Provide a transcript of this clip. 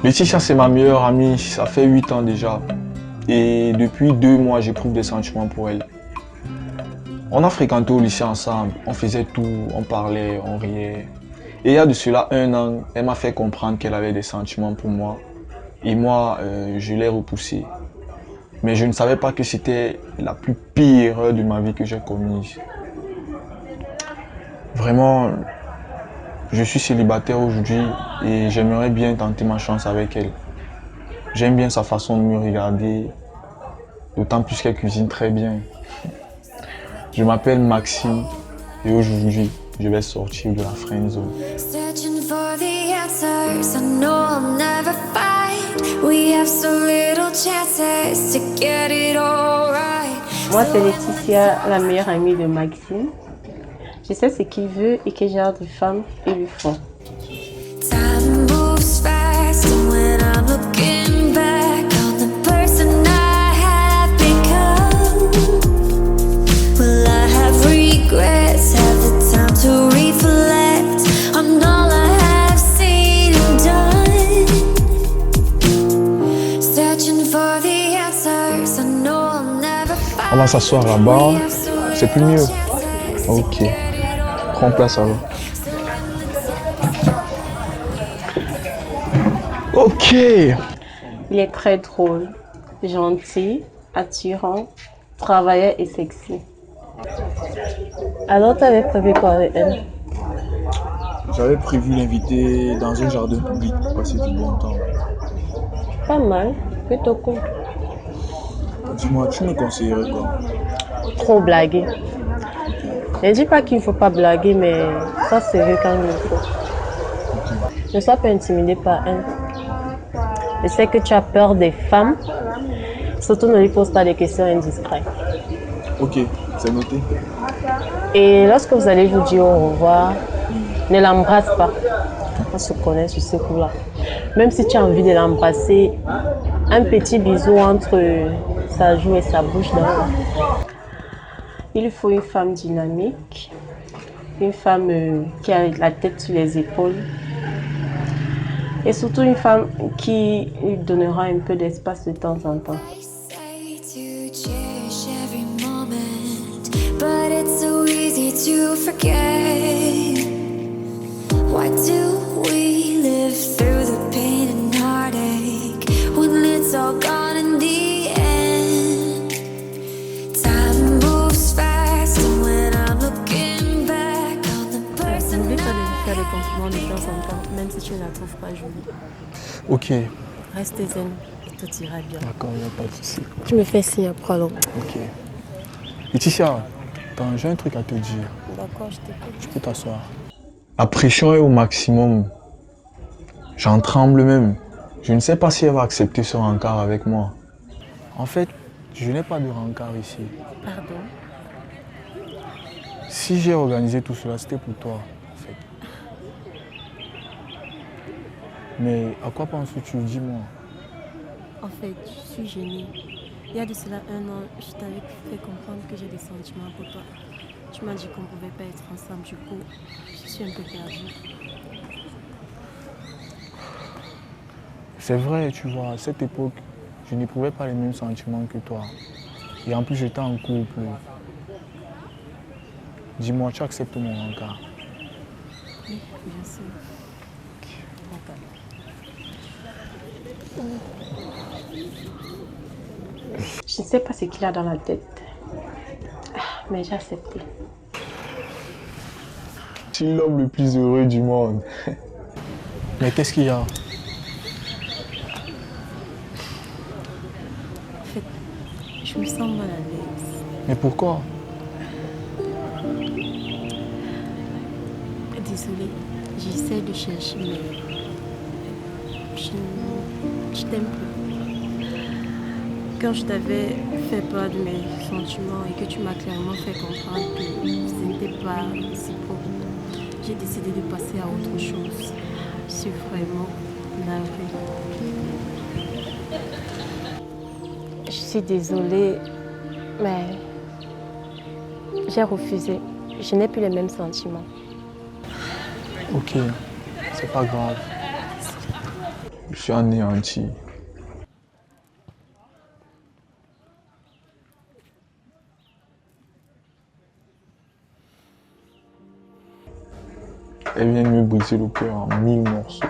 Laetitia, c'est ma meilleure amie, ça fait 8 ans déjà. Et depuis 2 mois, j'éprouve des sentiments pour elle. On a fréquenté au lycée ensemble, on faisait tout, on parlait, on riait. Et il y a de cela 1 an, elle m'a fait comprendre qu'elle avait des sentiments pour moi. Et moi, je l'ai repoussé. Mais je ne savais pas que c'était la plus pire erreur de ma vie que j'ai commise. Vraiment, je suis célibataire aujourd'hui et j'aimerais bien tenter ma chance avec elle. J'aime bien sa façon de me regarder, d'autant plus qu'elle cuisine très bien. Je m'appelle Maxime et aujourd'hui, je vais sortir de la friend zone. Searching for the answers, I know I'll never find. We have so little chances to get it all right. Moi, c'est Laetitia, la meilleure amie de Maxime. Je sais ce qu'il veut et quel genre de femmes il lui faut. Time moves fast, and when I'm looking back on the person I have become, will I have regrets? Have the time to reflect on all I have seen and done? Searching for the answers, I know I'll never find. On va s'asseoir là-bas, c'est plus mieux. Ok, prends place alors. Ok. Il est très drôle, gentil, attirant, travailleur et sexy. Alors, tu avais prévu quoi avec elle? J'avais prévu l'inviter dans un jardin public pour passer du bon temps. Pas mal, plutôt cool. Dis-moi, tu me conseillerais quoi? Trop blaguer. Ne dis pas qu'il ne faut pas blaguer, mais ça c'est vrai quand il le faut. Ne sois pas intimidé par elle. Je sais que tu as peur des femmes. Surtout ne lui pose pas des questions indiscrètes. Ok, c'est noté. Et lorsque vous allez vous dire au revoir, ne l'embrasse pas. On se connaît sur ce coup-là. Même si tu as envie de l'embrasser, un petit bisou entre sa joue et sa bouche d'en haut. Il faut une femme dynamique, une femme qui a la tête sur les épaules et surtout une femme qui lui donnera un peu d'espace de temps en temps. I say to cherish every moment, but it's so easy to forget. Why do we live through the pain and heartache when it's all gone in the end? Time moves fast, and when I'm looking back on the person N'oublie pas de lui I faire des compliments de temps en temps, même si tu ne la trouves pas jolie. Ok, Reste zen et tout ira bien. d'accord, il n'y a pas de souci. Tu me fais signe après alors. Ok. Laetitia, attends, j'ai un truc à te dire. D'accord, je t'écoute. Tu peux t'asseoir. La pression est au maximum. J'en tremble même. Je ne sais pas si elle va accepter ce rencard avec moi. En fait, je n'ai pas de rencard ici. Pardon. Si j'ai organisé tout cela, c'était pour toi, en fait. Mais à quoi penses-tu? Dis-moi. En fait, je suis gênée. Il y a de cela 1 an, je t'avais fait comprendre que j'ai des sentiments pour toi. Tu m'as dit qu'on ne pouvait pas être ensemble, du coup, je suis un peu perdue. C'est vrai, tu vois, à cette époque, je n'éprouvais pas les mêmes sentiments que toi. Et en plus, j'étais en couple. Dis-moi, tu acceptes mon rencard? Oui, bien sûr. Je ne sais pas ce qu'il a dans la tête. Mais j'ai accepté. Tu es l'homme le plus heureux du monde. Mais qu'est-ce qu'il y a? En fait, je me sens mal à l'aise. Mais pourquoi? Désolée, j'essaie de chercher, mais je t'aime plus. Quand je t'avais fait part de mes sentiments et que tu m'as clairement fait comprendre que ce n'était pas réciproque, j'ai décidé de passer à autre chose. Je suis vraiment navrée. Je suis désolée, mais j'ai refusé. Je n'ai plus les mêmes sentiments. Ok, c'est pas grave. Je suis anéanti. Elle vient de me briser le cœur en 1000 morceaux.